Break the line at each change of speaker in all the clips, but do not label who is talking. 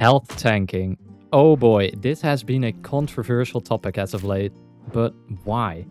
Health tanking. Oh boy, this has been a controversial topic as of late. But why?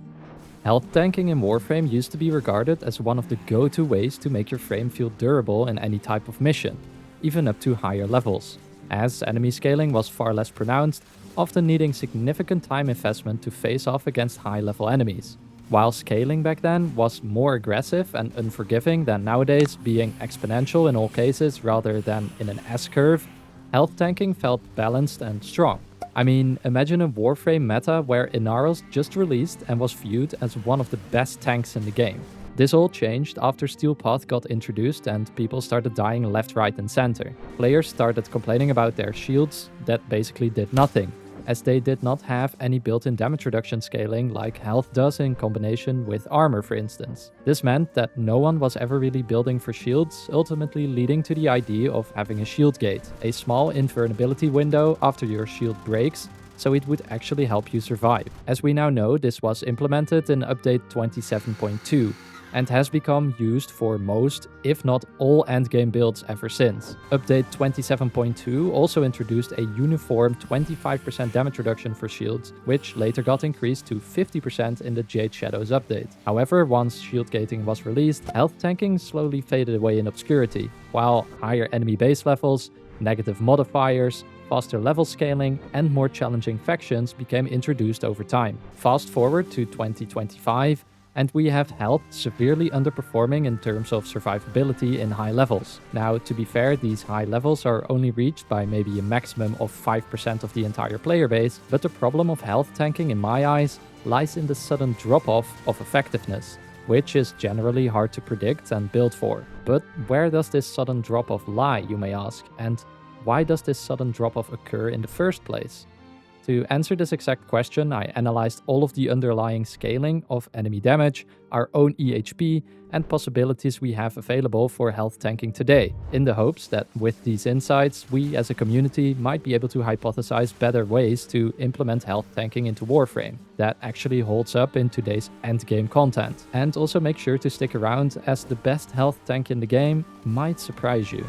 Health tanking in Warframe used to be regarded as one of the go-to ways to make your frame feel durable in any type of mission, even up to higher levels, as enemy scaling was far less pronounced, often needing significant time investment to face off against high-level enemies. While scaling back then was more aggressive and unforgiving than nowadays, being exponential in all cases rather than in an S-curve, health tanking felt balanced and strong. I mean, imagine a Warframe meta where Inaros just released and was viewed as one of the best tanks in the game. This all changed after Steel Path got introduced and people started dying left, right and center. Players started complaining about their shields that basically did nothing, as they did not have any built-in damage reduction scaling like health does in combination with armor, for instance. This meant that no one was ever really building for shields, ultimately leading to the idea of having a shield gate, a small invulnerability window after your shield breaks, so it would actually help you survive. As we now know, this was implemented in update 27.2, and has become used for most, if not all, endgame builds ever since. Update 27.2 also introduced a uniform 25% damage reduction for shields, which later got increased to 50% in the Jade Shadows update. However, once shield gating was released, health tanking slowly faded away in obscurity, while higher enemy base levels, negative modifiers, faster level scaling, and more challenging factions became introduced over time. Fast forward to 2025, and we have health severely underperforming in terms of survivability in high levels. Now, to be fair, these high levels are only reached by maybe a maximum of 5% of the entire player base, but the problem of health tanking in my eyes lies in the sudden drop-off of effectiveness, which is generally hard to predict and build for. But where does this sudden drop-off lie, you may ask, and why does this sudden drop-off occur in the first place? To answer this exact question, I analyzed all of the underlying scaling of enemy damage, our own EHP, and possibilities we have available for health tanking today, in the hopes that with these insights, we as a community might be able to hypothesize better ways to implement health tanking into Warframe that actually holds up in today's endgame content. And also make sure to stick around, as the best health tank in the game might surprise you.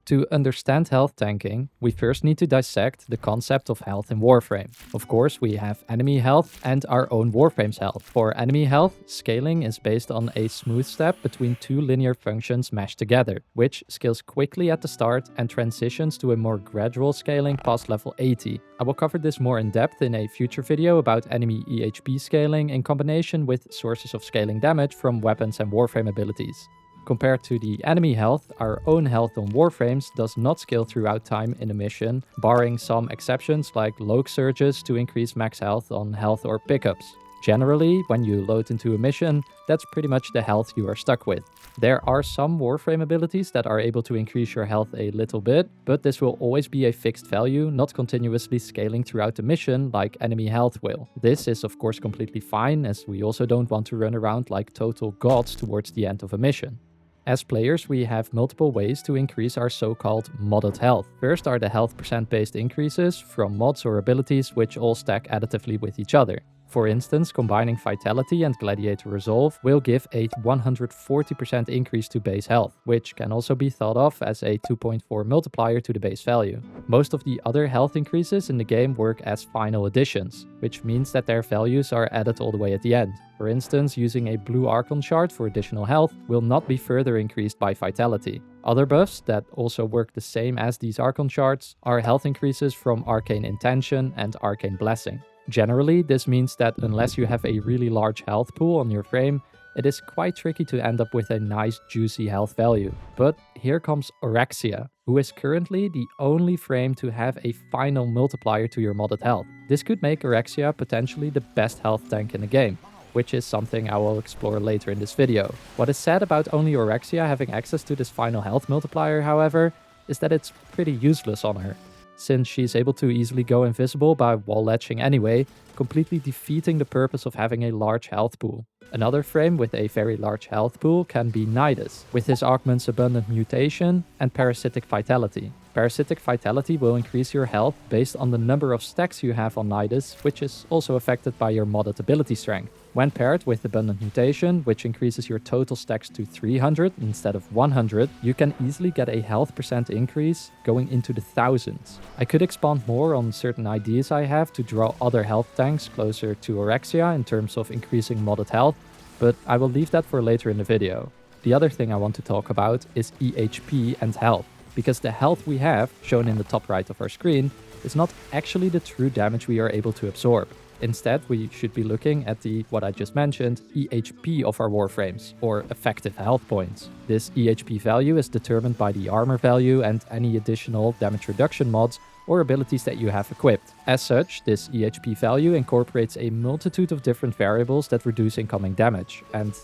To understand health tanking, we first need to dissect the concept of health in Warframe. Of course, we have enemy health and our own Warframe's health. For enemy health, scaling is based on a smooth step between two linear functions meshed together, which scales quickly at the start and transitions to a more gradual scaling past level 80. I will cover this more in depth in a future video about enemy EHP scaling in combination with sources of scaling damage from weapons and Warframe abilities. Compared to the enemy health, our own health on Warframes does not scale throughout time in a mission, barring some exceptions like Loke surges to increase max health on health or pickups. Generally, when you load into a mission, that's pretty much the health you are stuck with. There are some Warframe abilities that are able to increase your health a little bit, but this will always be a fixed value, not continuously scaling throughout the mission like enemy health will. This is of course completely fine, as we also don't want to run around like total gods towards the end of a mission. As players, we have multiple ways to increase our so-called modded health. First are the health percent-based increases from mods or abilities which all stack additively with each other. For instance, combining Vitality and Gladiator Resolve will give a 140% increase to base health, which can also be thought of as a 2.4 multiplier to the base value. Most of the other health increases in the game work as final additions, which means that their values are added all the way at the end. For instance, using a blue archon shard for additional health will not be further increased by Vitality. Other buffs that also work the same as these archon shards are health increases from Arcane Intention and Arcane Blessing. Generally, this means that unless you have a really large health pool on your frame, it is quite tricky to end up with a nice juicy health value. But here comes Oraxia, who is currently the only frame to have a final multiplier to your modded health. This could make Oraxia potentially the best health tank in the game, which is something I will explore later in this video. What is sad about only Oraxia having access to this final health multiplier, however, is that it's pretty useless on her, since she's able to easily go invisible by wall latching anyway, completely defeating the purpose of having a large health pool. Another frame with a very large health pool can be Nidus, with his augments Abundant Mutation and Parasitic Vitality. Parasitic Vitality will increase your health based on the number of stacks you have on Nidus, which is also affected by your modded ability strength. When paired with Abundant Mutation, which increases your total stacks to 300 instead of 100, you can easily get a health percent increase going into the thousands. I could expand more on certain ideas I have to draw other health tanks closer to Oraxia in terms of increasing modded health, but I will leave that for later in the video. The other thing I want to talk about is EHP and health, because the health we have, shown in the top right of our screen, is not actually the true damage we are able to absorb. Instead, we should be looking at what I just mentioned, EHP of our warframes, or effective health points. This EHP value is determined by the armor value and any additional damage reduction mods or abilities that you have equipped. As such, this EHP value incorporates a multitude of different variables that reduce incoming damage. And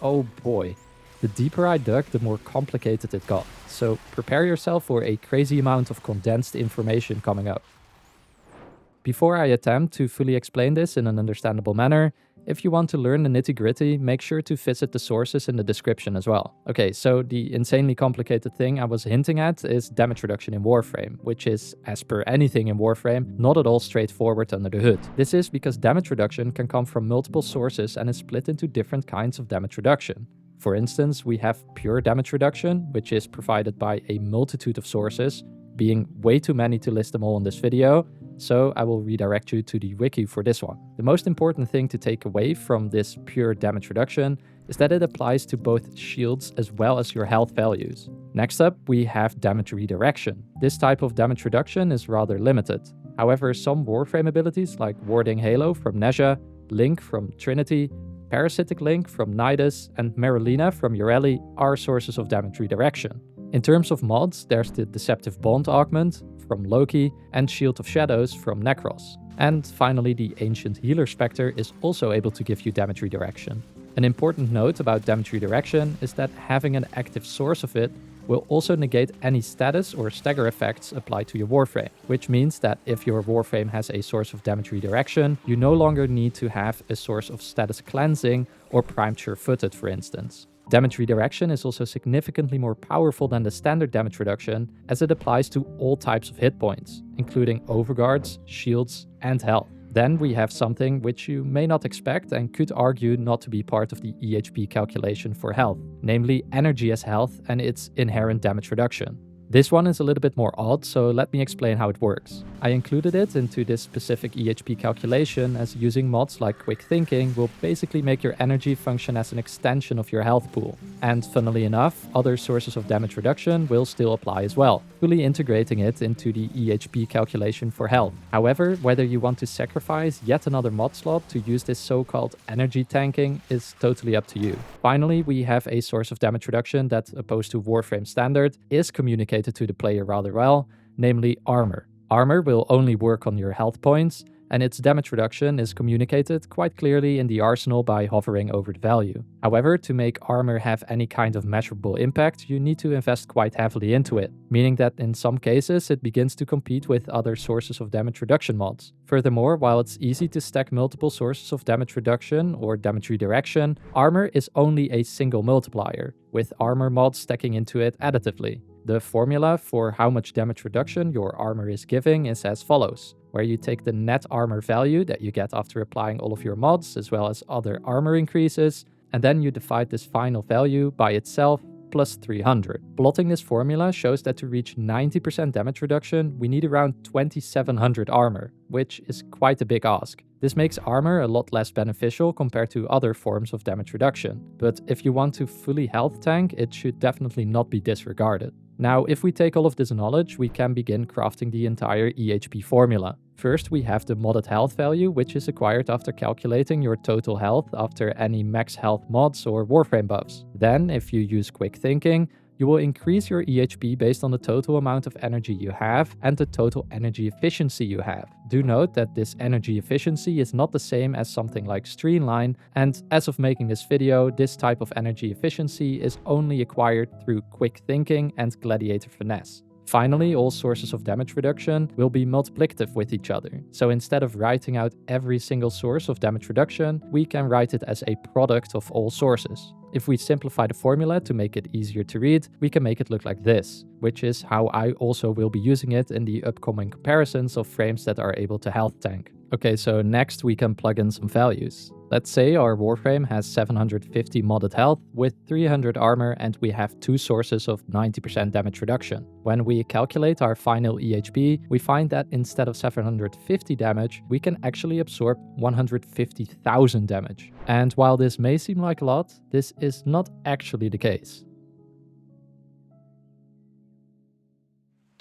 oh boy, the deeper I dug, the more complicated it got. So prepare yourself for a crazy amount of condensed information coming up. Before I attempt to fully explain this in an understandable manner, if you want to learn the nitty-gritty, make sure to visit the sources in the description as well. Okay, so the insanely complicated thing I was hinting at is damage reduction in Warframe, which is, as per anything in Warframe, not at all straightforward under the hood. This is because damage reduction can come from multiple sources and is split into different kinds of damage reduction. For instance, we have pure damage reduction, which is provided by a multitude of sources, being way too many to list them all in this video, so I will redirect you to the wiki for this one. The most important thing to take away from this pure damage reduction is that it applies to both shields as well as your health values. Next up, we have damage redirection. This type of damage reduction is rather limited. However, some Warframe abilities like Warding Halo from Nezha, Link from Trinity, Parasitic Link from Nidus, and Marilina from Yoreli are sources of damage redirection. In terms of mods, there's the Deceptive Bond Augment from Loki and Shield of Shadows from Nekros. And finally, the Ancient Healer Spectre is also able to give you damage redirection. An important note about damage redirection is that having an active source of it will also negate any status or stagger effects applied to your Warframe, which means that if your Warframe has a source of damage redirection, you no longer need to have a source of status cleansing or primed sure-footed, for instance. Damage redirection is also significantly more powerful than the standard damage reduction, as it applies to all types of hit points, including overguards, shields, and health. Then we have something which you may not expect and could argue not to be part of the EHP calculation for health, namely energy as health and its inherent damage reduction. This one is a little bit more odd, so let me explain how it works. I included it into this specific EHP calculation as using mods like Quick Thinking will basically make your energy function as an extension of your health pool. And funnily enough, other sources of damage reduction will still apply as well, fully integrating it into the EHP calculation for health. However, whether you want to sacrifice yet another mod slot to use this so-called energy tanking is totally up to you. Finally, we have a source of damage reduction that, opposed to Warframe standard, is communicated to the player rather well, namely armor. Armor will only work on your health points, and its damage reduction is communicated quite clearly in the arsenal by hovering over the value. However, to make armor have any kind of measurable impact, you need to invest quite heavily into it, meaning that in some cases it begins to compete with other sources of damage reduction mods. Furthermore, while it's easy to stack multiple sources of damage reduction or damage redirection, armor is only a single multiplier, with armor mods stacking into it additively. The formula for how much damage reduction your armor is giving is as follows, where you take the net armor value that you get after applying all of your mods as well as other armor increases, and then you divide this final value by itself plus 300. Plotting this formula shows that to reach 90% damage reduction, we need around 2700 armor, which is quite a big ask. This makes armor a lot less beneficial compared to other forms of damage reduction, but if you want to fully health tank, it should definitely not be disregarded. Now, if we take all of this knowledge, we can begin crafting the entire EHP formula. First, we have the modded health value, which is acquired after calculating your total health after any max health mods or Warframe buffs. Then, if you use Quick Thinking, you will increase your EHP based on the total amount of energy you have and the total energy efficiency you have. Do note that this energy efficiency is not the same as something like Streamline, and as of making this video, this type of energy efficiency is only acquired through Quick Thinking and Gladiator Finesse. Finally, all sources of damage reduction will be multiplicative with each other. So instead of writing out every single source of damage reduction, we can write it as a product of all sources. If we simplify the formula to make it easier to read, we can make it look like this, which is how I also will be using it in the upcoming comparisons of frames that are able to health tank. Okay, so next we can plug in some values. Let's say our Warframe has 750 modded health with 300 armor and we have two sources of 90% damage reduction. When we calculate our final EHP, we find that instead of 750 damage, we can actually absorb 150,000 damage. And while this may seem like a lot, this is not actually the case.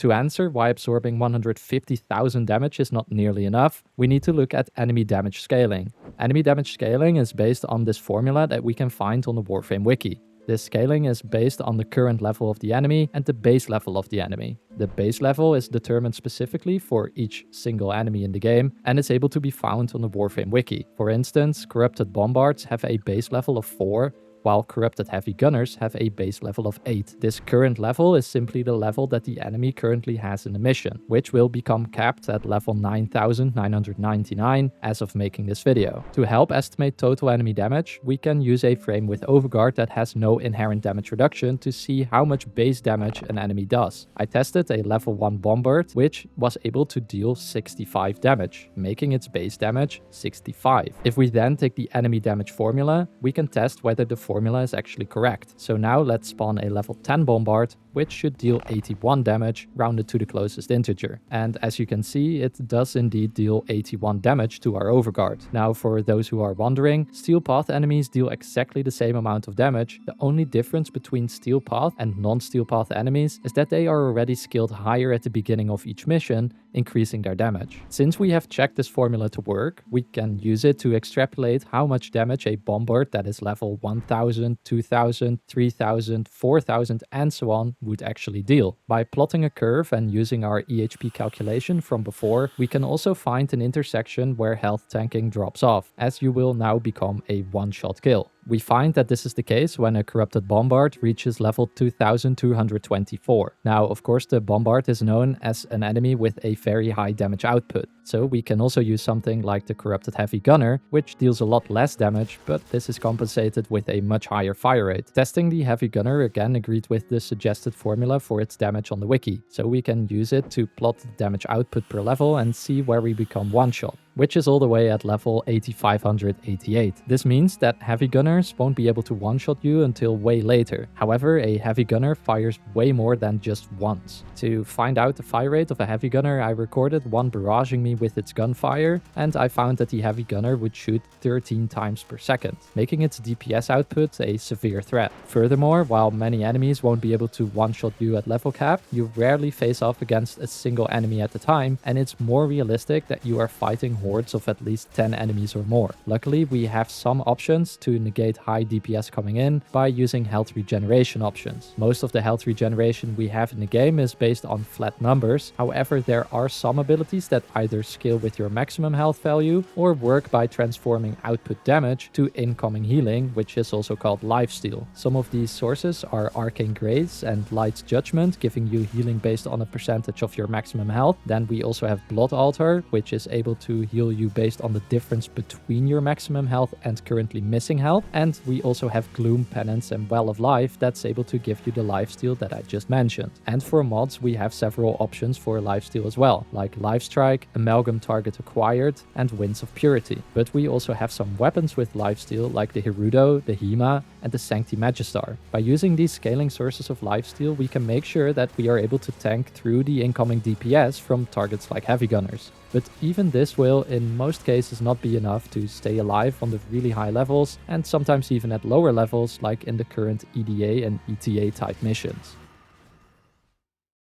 To answer why absorbing 150,000 damage is not nearly enough, we need to look at enemy damage scaling. Enemy damage scaling is based on this formula that we can find on the Warframe wiki. This scaling is based on the current level of the enemy and the base level of the enemy. The base level is determined specifically for each single enemy in the game and is able to be found on the Warframe wiki. For instance, corrupted bombards have a base level of 4, while corrupted heavy gunners have a base level of 8. This current level is simply the level that the enemy currently has in the mission, which will become capped at level 9999 as of making this video. To help estimate total enemy damage, we can use a frame with overguard that has no inherent damage reduction to see how much base damage an enemy does. I tested a level 1 bombard, which was able to deal 65 damage, making its base damage 65. If we then take the enemy damage formula, we can test whether the formula is actually correct. So now let's spawn a level 10 bombard, which should deal 81 damage rounded to the closest integer. And as you can see, it does indeed deal 81 damage to our overguard. Now for those who are wondering, steel path enemies deal exactly the same amount of damage. The only difference between steel path and non-steel path enemies is that they are already skilled higher at the beginning of each mission, increasing their damage. Since we have checked this formula to work, we can use it to extrapolate how much damage a bombard that is level 1000, 2000, 3000, 4000 and so on would actually deal. By plotting a curve and using our EHP calculation from before, we can also find an intersection where health tanking drops off, as you will now become a one-shot kill. We find that this is the case when a corrupted bombard reaches level 2224. Now, of course, the bombard is known as an enemy with a very high damage output, so we can also use something like the corrupted heavy gunner, which deals a lot less damage, but this is compensated with a much higher fire rate. Testing the heavy gunner again agreed with the suggested formula for its damage on the wiki, so we can use it to plot the damage output per level and see where we become one-shot, which is all the way at level 8588. This means that heavy gunners won't be able to one-shot you until way later. However, a heavy gunner fires way more than just once. To find out the fire rate of a heavy gunner, I recorded one barraging me with its gunfire, and I found that the heavy gunner would shoot 13 times per second, making its DPS output a severe threat. Furthermore, while many enemies won't be able to one-shot you at level cap, you rarely face off against a single enemy at a time, and it's more realistic that you are fighting hordes of at least 10 enemies or more. Luckily, we have some options to negate high DPS coming in by using health regeneration options. Most of the health regeneration we have in the game is based on flat numbers. However, there are some abilities that either scale with your maximum health value or work by transforming output damage to incoming healing, which is also called lifesteal. Some of these sources are Arcane Grace and Light's Judgment, giving you healing based on a percentage of your maximum health. Then we also have Blood Altar, which is able to heal you based on the difference between your maximum health and currently missing health. And we also have Gloom, Penance and Well of Life that's able to give you the lifesteal that I just mentioned. And for mods, we have several options for lifesteal as well, like Lifestrike, Amalgam Target Acquired and Winds of Purity. But we also have some weapons with lifesteal like the Hirudo, the Hema and the Sancti Magistar. By using these scaling sources of lifesteal, we can make sure that we are able to tank through the incoming DPS from targets like heavy gunners. But even this will, in most cases, not be enough to stay alive on the really high levels, and sometimes even at lower levels, like in the current EDA and ETA type missions.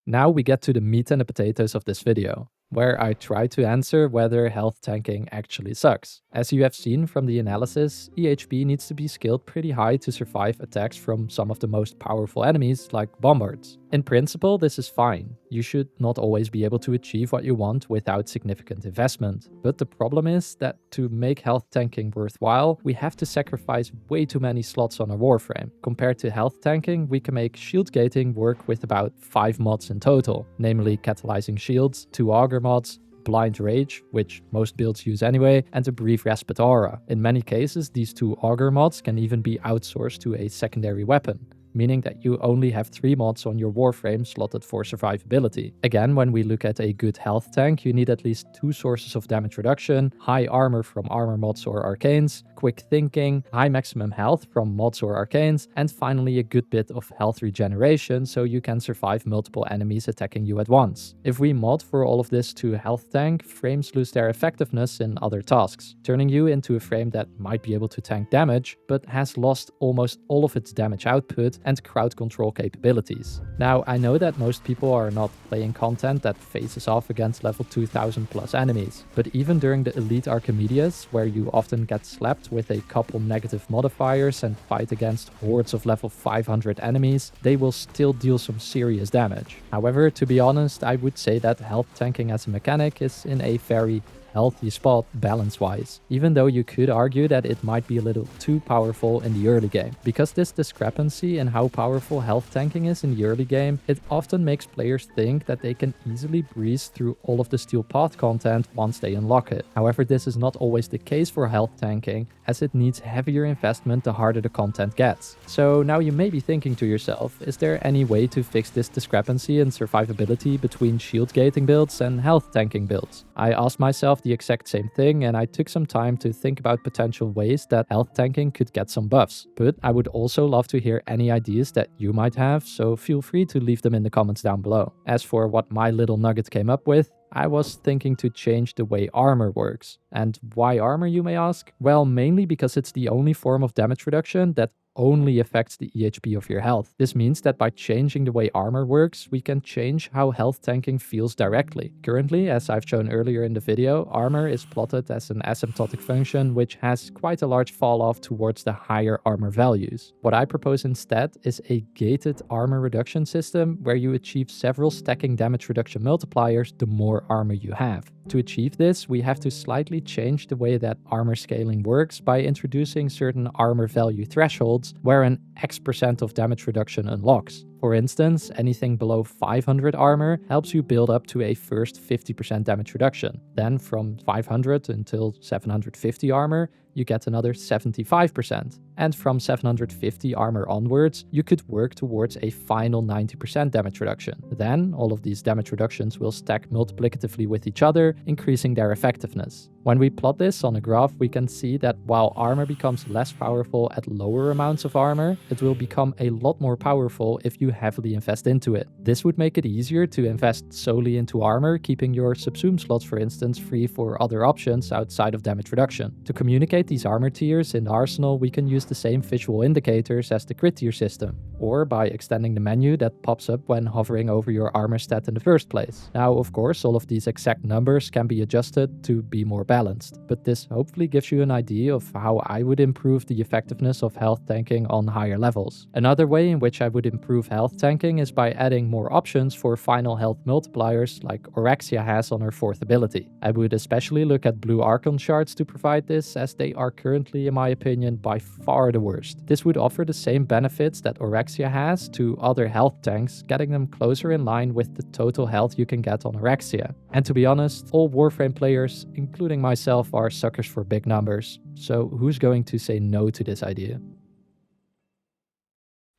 Now we get to the meat and the potatoes of this video, where I try to answer whether health tanking actually sucks. As you have seen from the analysis, EHP needs to be scaled pretty high to survive attacks from some of the most powerful enemies like bombards. In principle, this is fine. You should not always be able to achieve what you want without significant investment. But the problem is that to make health tanking worthwhile, we have to sacrifice way too many slots on a Warframe. Compared to health tanking, we can make shield gating work with about 5 mods in total, namely catalyzing shields, 2 augur mods, Blind Rage, which most builds use anyway, and a Brief Respite Aura. In many cases, these 2 augur mods can even be outsourced to a secondary weapon, meaning that you only have 3 mods on your Warframe slotted for survivability. Again, when we look at a good health tank, you need at least 2 sources of damage reduction, high armor from armor mods or arcanes, quick thinking, high maximum health from mods or arcanes, and finally a good bit of health regeneration so you can survive multiple enemies attacking you at once. If we mod for all of this to health tank, frames lose their effectiveness in other tasks, turning you into a frame that might be able to tank damage, but has lost almost all of its damage output and crowd control capabilities. Now, I know that most people are not playing content that faces off against level 2000 plus enemies, but even during the Elite Archimedes, where you often get slapped with a couple negative modifiers and fight against hordes of level 500 enemies, they will still deal some serious damage. However, to be honest, I would say that health tanking as a mechanic is in a very healthy spot balance-wise, even though you could argue that it might be a little too powerful in the early game. Because this discrepancy in how powerful health tanking is in the early game, it often makes players think that they can easily breeze through all of the Steel Path content once they unlock it. However, this is not always the case for health tanking, as it needs heavier investment the harder the content gets. So now you may be thinking to yourself, is there any way to fix this discrepancy in survivability between shield gating builds and health tanking builds? I asked myself the exact same thing, and I took some time to think about potential ways that health tanking could get some buffs. But I would also love to hear any ideas that you might have, so feel free to leave them in the comments down below. As for what my little nugget came up with, I was thinking to change the way armor works. And why armor, you may ask? Well, mainly because it's the only form of damage reduction that only affects the EHP of your health. This means that by changing the way armor works, we can change how health tanking feels directly. Currently, as I've shown earlier in the video, armor is plotted as an asymptotic function which has quite a large fall off towards the higher armor values. What I propose instead is a gated armor reduction system where you achieve several stacking damage reduction multipliers the more armor you have. To achieve this, we have to slightly change the way that armor scaling works by introducing certain armor value thresholds where an X% of damage reduction unlocks. For instance, anything below 500 armor helps you build up to a first 50% damage reduction. Then from 500 until 750 armor, you get another 75%. And from 750 armor onwards, you could work towards a final 90% damage reduction. Then all of these damage reductions will stack multiplicatively with each other, increasing their effectiveness. When we plot this on a graph, we can see that while armor becomes less powerful at lower amounts of armor, it will become a lot more powerful if you heavily invest into it. This would make it easier to invest solely into armor, keeping your subsume slots, for instance, free for other options outside of damage reduction. To communicate these armor tiers in the arsenal, we can use the same visual indicators as the crit tier system, or by extending the menu that pops up when hovering over your armor stat in the first place. Now, of course, all of these exact numbers can be adjusted to be more balanced, but this hopefully gives you an idea of how I would improve the effectiveness of health tanking on higher levels. Another way in which I would improve health tanking is by adding more options for final health multipliers like Oraxia has on her 4th ability. I would especially look at blue archon shards to provide this, as they are currently, in my opinion, by far the worst. This would offer the same benefits that Oraxia has to other health tanks, getting them closer in line with the total health you can get on Oraxia. And to be honest, all Warframe players, including myself, are suckers for big numbers, so who's going to say no to this idea?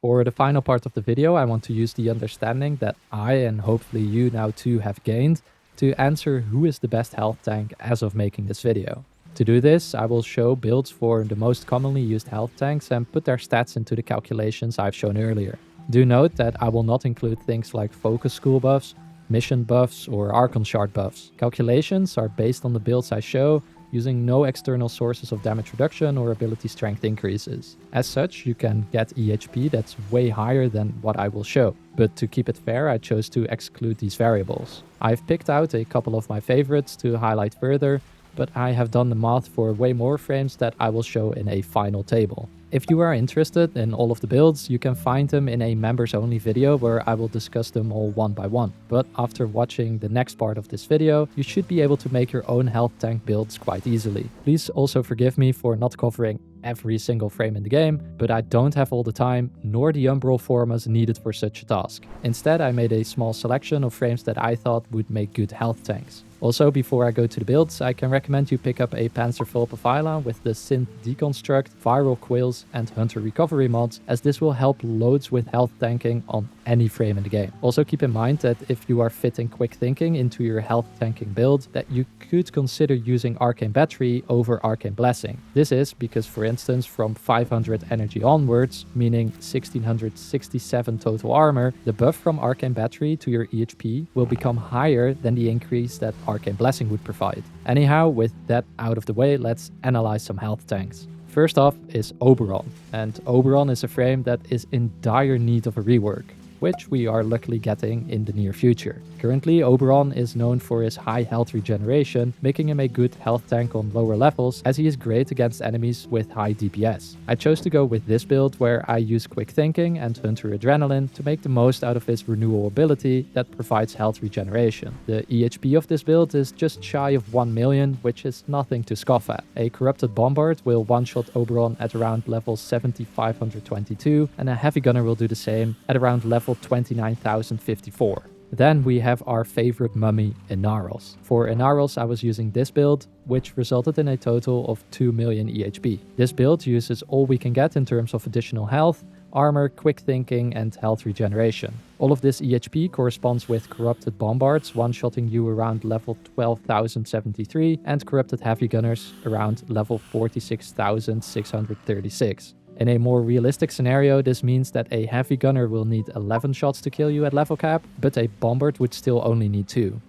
For the final part of the video, I want to use the understanding that I, and hopefully you now too, have gained to answer who is the best health tank as of making this video. To do this, I will show builds for the most commonly used health tanks and put their stats into the calculations I've shown earlier. Do note that I will not include things like focus school buffs, mission buffs, or archon shard buffs. Calculations are based on the builds I show, using no external sources of damage reduction or ability strength increases. As such, you can get EHP that's way higher than what I will show. But to keep it fair, I chose to exclude these variables. I've picked out a couple of my favorites to highlight further, but I have done the math for way more frames that I will show in a final table. If you are interested in all of the builds, you can find them in a members only video where I will discuss them all one by one. But after watching the next part of this video, you should be able to make your own health tank builds quite easily. Please also forgive me for not covering every single frame in the game, but I don't have all the time nor the umbral formas needed for such a task. Instead, I made a small selection of frames that I thought would make good health tanks. Also, before I go to the builds, I can recommend you pick up a Panzervolpefila with the Synth Deconstruct, Viral Quills and Hunter Recovery mods, as this will help loads with health tanking on any frame in the game. Also keep in mind that if you are fitting quick thinking into your health tanking build, that you could consider using Arcane Battery over Arcane Blessing. This is because, for instance, from 500 energy onwards, meaning 1667 total armor, the buff from Arcane Battery to your EHP will become higher than the increase that Arcane Blessing would provide. Anyhow, with that out of the way, let's analyze some health tanks. First off is Oberon, and Oberon is a frame that is in dire need of a rework, which we are luckily getting in the near future. Currently, Oberon is known for his high health regeneration, making him a good health tank on lower levels, as he is great against enemies with high DPS. I chose to go with this build where I use quick thinking and Hunter Adrenaline to make the most out of his renewal ability that provides health regeneration. The EHP of this build is just shy of 1 million, which is nothing to scoff at. A Corrupted Bombard will one-shot Oberon at around level 7522, and a Heavy Gunner will do the same at around level 29,054. Then we have our favorite mummy, Inaros. For Inaros I was using this build, which resulted in a total of 2 million EHP. This build uses all we can get in terms of additional health, armor, quick thinking and health regeneration. All of this EHP corresponds with Corrupted Bombards one-shotting you around level 12,073 and Corrupted Heavy Gunners around level 46,636. In a more realistic scenario, this means that a Heavy Gunner will need 11 shots to kill you at level cap, but a Bombard would still only need 2.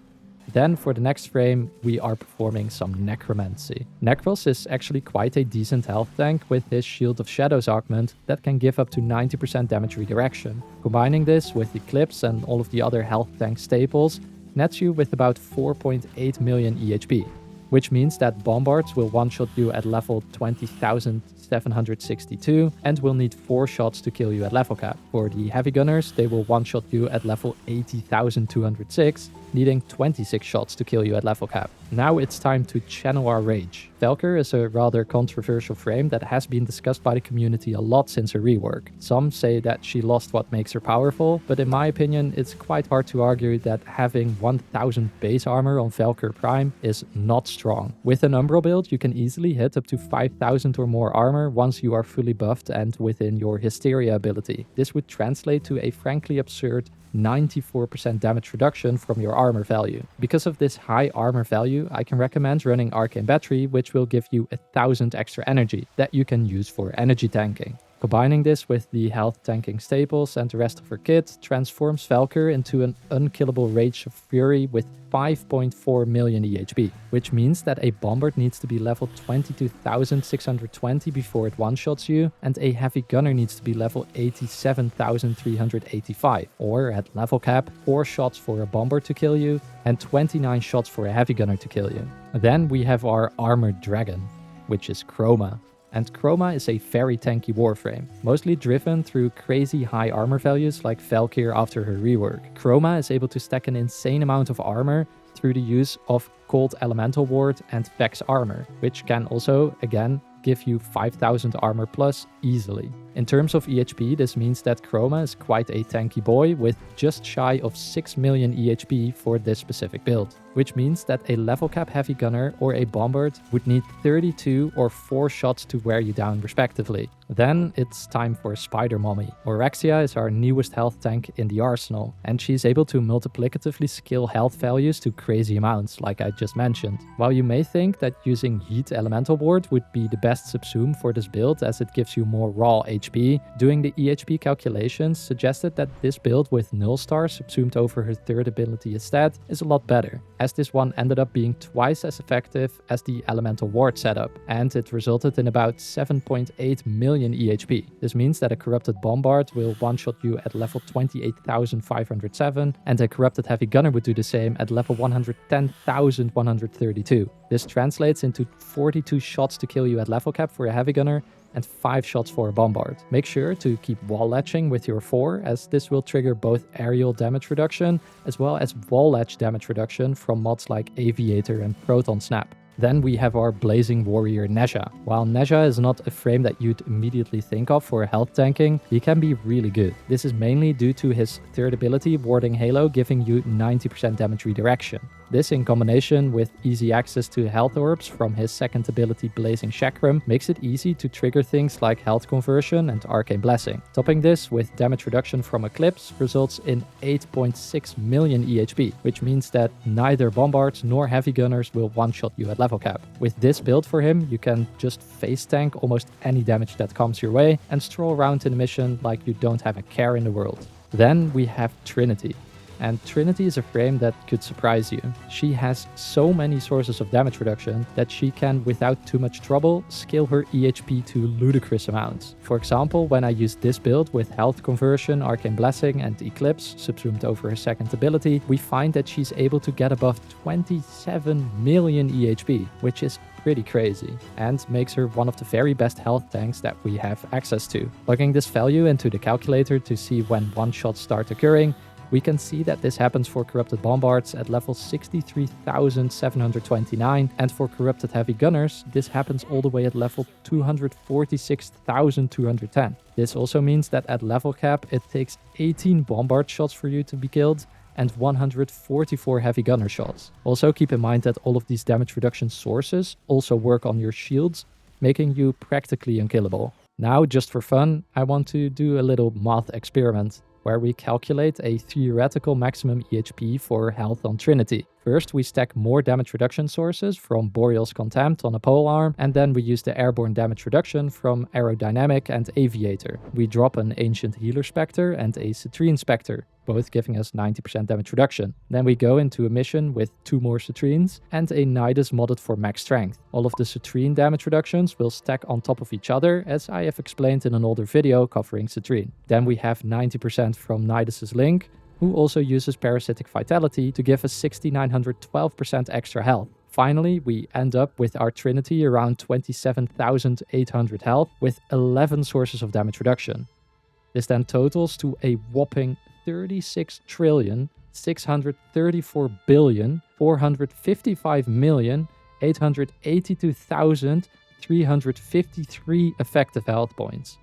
Then for the next frame, we are performing some Necromancy. Nekros is actually quite a decent health tank with his Shield of Shadows augment that can give up to 90% damage redirection. Combining this with Eclipse and all of the other health tank staples nets you with about 4.8 million EHP, which means that Bombards will one-shot you at level 20,762 and will need 4 shots to kill you at level cap. For the Heavy Gunners, they will one-shot you at level 80,206, needing 26 shots to kill you at level cap. Now it's time to channel our rage. Valkyr is a rather controversial frame that has been discussed by the community a lot since her rework. Some say that she lost what makes her powerful, but in my opinion it's quite hard to argue that having 1000 base armor on Valkyr Prime is not strong. With an Umbral build you can easily hit up to 5000 or more armor once you are fully buffed and within your Hysteria ability. This would translate to a frankly absurd 94% damage reduction from your armor value. Because of this high armor value, I can recommend running Arcane Battery, which will give you 1000 extra energy that you can use for energy tanking. Combining this with the health tanking staples and the rest of her kit transforms Valkyr into an unkillable Rage of Fury with 5.4 million EHP, which means that a Bombard needs to be level 22,620 before it one-shots you, and a Heavy Gunner needs to be level 87,385, or at level cap, 4 shots for a Bombard to kill you, and 29 shots for a Heavy Gunner to kill you. Then we have our Armored Dragon, which is Chroma. And Chroma is a very tanky warframe, mostly driven through crazy high armor values like Valkyr after her rework. Chroma is able to stack an insane amount of armor through the use of Cold Elemental Ward and Vex armor, which can also, again, give you 5000 armor plus easily. In terms of EHP, this means that Chroma is quite a tanky boy with just shy of 6 million EHP for this specific build, which means that a level cap Heavy Gunner or a Bombard would need 32 or 4 shots to wear you down respectively. Then it's time for Spider Mommy. Oraxia is our newest health tank in the arsenal, and she's able to multiplicatively scale health values to crazy amounts, like I just mentioned. While you may think that using Heat Elemental Ward would be the best subsume for this build as it gives you more raw HP, doing the EHP calculations suggested that this build with Null Star subsumed over her third ability instead is a lot better, as this one ended up being twice as effective as the Elemental Ward setup, and it resulted in about 7.8 million EHP. This means that a Corrupted Bombard will one-shot you at level 28,507, and a Corrupted Heavy Gunner would do the same at level 110,132. This translates into 42 shots to kill you at level cap for a Heavy Gunner, and 5 shots for a Bombard. Make sure to keep wall latching with your 4, as this will trigger both aerial damage reduction as well as wall latch damage reduction from mods like Aviator and Proton Snap. Then we have our Blazing Warrior Nezha. While Nezha is not a frame that you'd immediately think of for health tanking, he can be really good. This is mainly due to his third ability, Warding Halo, giving you 90% damage redirection. This, in combination with easy access to health orbs from his second ability Blazing Chakram, makes it easy to trigger things like health conversion and arcane blessing. Topping this with damage reduction from Eclipse results in 8.6 million EHP, which means that neither bombards nor heavy gunners will one-shot you at level cap. With this build for him, you can just face tank almost any damage that comes your way and stroll around in a mission like you don't have a care in the world. Then we have Trinity. And Trinity is a frame that could surprise you. She has so many sources of damage reduction that she can, without too much trouble, scale her EHP to ludicrous amounts. For example, when I used this build with health conversion, arcane blessing and eclipse subsumed over her second ability, we find that she's able to get above 27 million EHP, which is pretty crazy, and makes her one of the very best health tanks that we have access to. Plugging this value into the calculator to see when one-shots start occurring, we can see that this happens for corrupted bombards at level 63,729, and for corrupted heavy gunners, this happens all the way at level 246,210. This also means that at level cap, it takes 18 bombard shots for you to be killed, and 144 heavy gunner shots. Also keep in mind that all of these damage reduction sources also work on your shields, making you practically unkillable. Now, just for fun, I want to do a little math experiment, where we calculate a theoretical maximum EHP for health on Trinity. First, we stack more damage reduction sources from Boreal's Contempt on a polearm, and then we use the airborne damage reduction from Aerodynamic and Aviator. We drop an Ancient Healer Spectre and a Citrine Spectre, both giving us 90% damage reduction. Then we go into a mission with 2 more Citrines and a Nidus modded for max strength. All of the Citrine damage reductions will stack on top of each other, as I have explained in an older video covering Citrine. Then we have 90% from Nidus's Link, who also uses Parasitic Vitality to give us 6,912% extra health. Finally, we end up with our Trinity around 27,800 health with 11 sources of damage reduction. This then totals to a whopping 36,634,455,882,353 effective health points.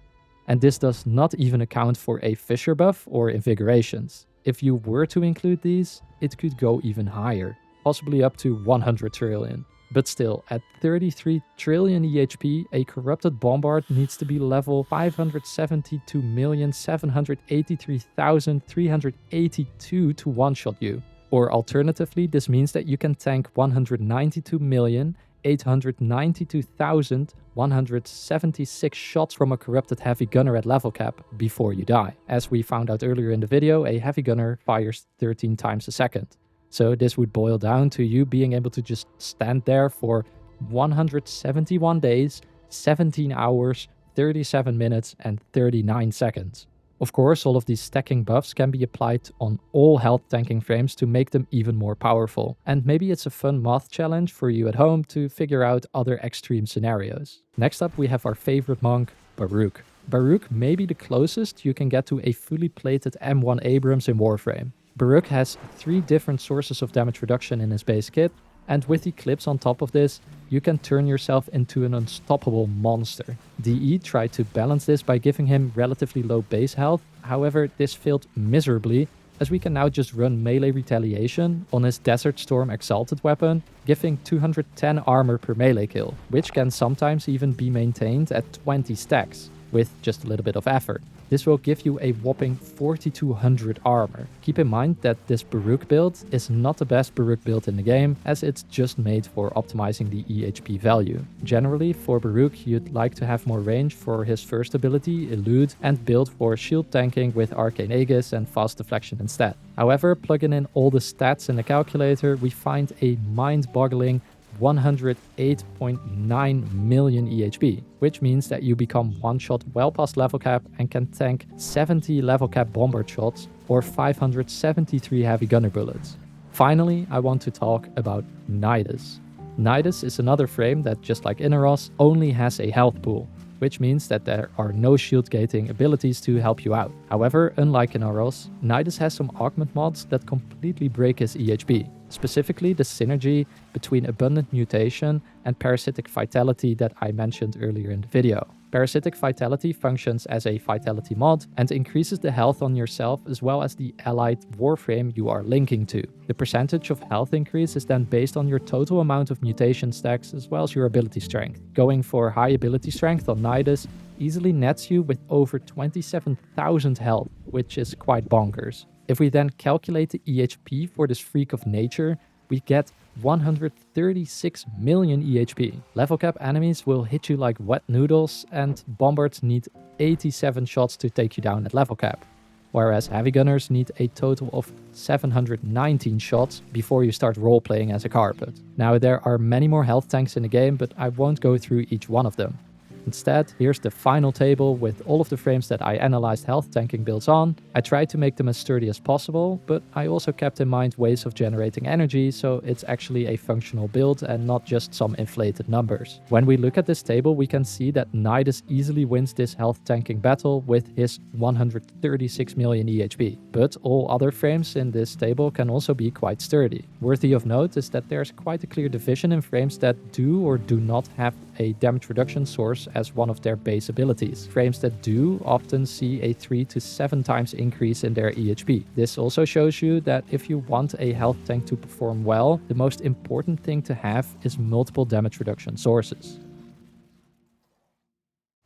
And this does not even account for a Fissure buff or invigorations. If you were to include these, it could go even higher, possibly up to 100 trillion. But still, at 33 trillion EHP, a corrupted bombard needs to be level 572,783,382 to one-shot you. Or alternatively, this means that you can tank 192,892,176 shots from a corrupted heavy gunner at level cap before you die. As we found out earlier in the video, a heavy gunner fires 13 times a second. So this would boil down to you being able to just stand there for 171 days, 17 hours, 37 minutes, and 39 seconds. Of course, all of these stacking buffs can be applied on all health tanking frames to make them even more powerful. And maybe it's a fun math challenge for you at home to figure out other extreme scenarios. Next up, we have our favorite monk, Baruuk. Baruuk may be the closest you can get to a fully plated M1 Abrams in Warframe. Baruuk has 3 different sources of damage reduction in his base kit, and with Eclipse on top of this, you can turn yourself into an unstoppable monster. DE tried to balance this by giving him relatively low base health, however this failed miserably, as we can now just run melee retaliation on his Desert Storm Exalted weapon, giving 210 armor per melee kill, which can sometimes even be maintained at 20 stacks, with just a little bit of effort. This will give you a whopping 4200 armor. Keep in mind that this Baruuk build is not the best Baruuk build in the game, as it's just made for optimizing the EHP value. Generally, for Baruuk, you'd like to have more range for his first ability, Elude, and build for shield tanking with Arcane Aegis and fast deflection instead. However, plugging in all the stats in the calculator, we find a mind-boggling 108.9 million EHP, which means that you become one-shot well past level cap and can tank 70 level cap bombard shots or 573 heavy gunner bullets. Finally, I want to talk about Nidus. Nidus is another frame that, just like Inaros, only has a health pool, which means that there are no shield gating abilities to help you out. However, unlike Inaros, Nidus has some augment mods that completely break his EHP. Specifically the synergy between Abundant Mutation and Parasitic Vitality that I mentioned earlier in the video. Parasitic Vitality functions as a vitality mod and increases the health on yourself as well as the allied Warframe you are linking to. The percentage of health increase is then based on your total amount of mutation stacks as well as your ability strength. Going for high ability strength on Nidus easily nets you with over 27,000 health, which is quite bonkers. If we then calculate the EHP for this freak of nature, we get 136 million EHP. Level cap enemies will hit you like wet noodles, and bombards need 87 shots to take you down at level cap, whereas heavy gunners need a total of 719 shots before you start roleplaying as a carpet. Now, there are many more health tanks in the game, but I won't go through each one of them. Instead, here's the final table with all of the frames that I analyzed health tanking builds on. I tried to make them as sturdy as possible, but I also kept in mind ways of generating energy, so it's actually a functional build and not just some inflated numbers. When we look at this table, we can see that Nidus easily wins this health tanking battle with his 136 million EHP. But all other frames in this table can also be quite sturdy. Worthy of note is that there's quite a clear division in frames that do or do not have a damage reduction source as one of their base abilities. Frames that do often see a 3 to 7 times increase in their EHP. This also shows you that if you want a health tank to perform well, the most important thing to have is multiple damage reduction sources.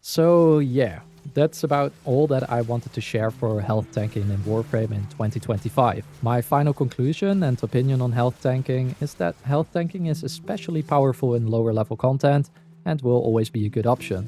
So yeah, that's about all that I wanted to share for health tanking in Warframe in 2025. My final conclusion and opinion on health tanking is that health tanking is especially powerful in lower level content and will always be a good option.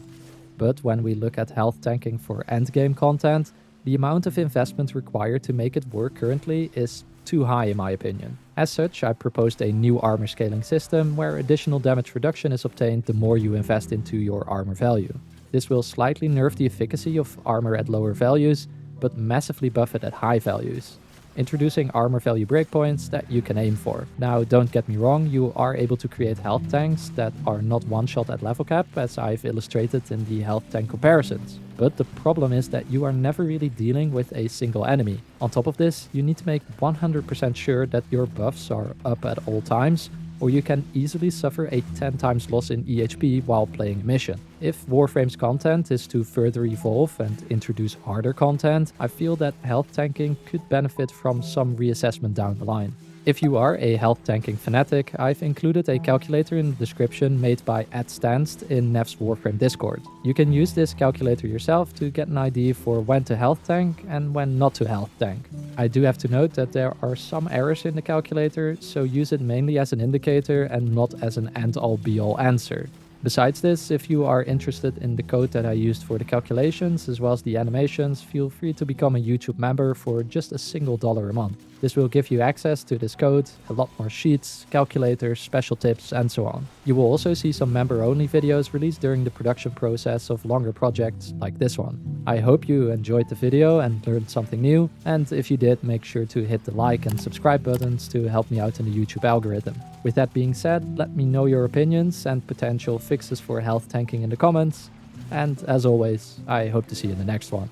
But when we look at health tanking for endgame content, the amount of investment required to make it work currently is too high in my opinion. As such, I proposed a new armor scaling system where additional damage reduction is obtained the more you invest into your armor value. This will slightly nerf the efficacy of armor at lower values, but massively buff it at high values, introducing armor value breakpoints that you can aim for. Now, don't get me wrong, you are able to create health tanks that are not one-shot at level cap, as I've illustrated in the health tank comparisons. But the problem is that you are never really dealing with a single enemy. On top of this, you need to make 100% sure that your buffs are up at all times, or you can easily suffer a 10 times loss in EHP while playing a mission. If Warframe's content is to further evolve and introduce harder content, I feel that health tanking could benefit from some reassessment down the line. If you are a health tanking fanatic, I've included a calculator in the description made by @Stanst in Nev's Warframe Discord. You can use this calculator yourself to get an idea for when to health tank and when not to health tank. I do have to note that there are some errors in the calculator, so use it mainly as an indicator and not as an end-all be-all answer. Besides this, if you are interested in the code that I used for the calculations as well as the animations, feel free to become a YouTube member for just a single $1 a month. This will give you access to this code, a lot more sheets, calculators, special tips, and so on. You will also see some member-only videos released during the production process of longer projects like this one. I hope you enjoyed the video and learned something new, and if you did, make sure to hit the like and subscribe buttons to help me out in the YouTube algorithm. With that being said, let me know your opinions and potential fixes for health tanking in the comments, and as always, I hope to see you in the next one.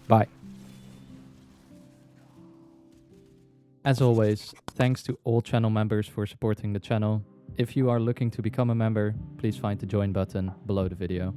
Bye. As always, thanks to all channel members for supporting the channel. If you are looking to become a member, please find the join button below the video.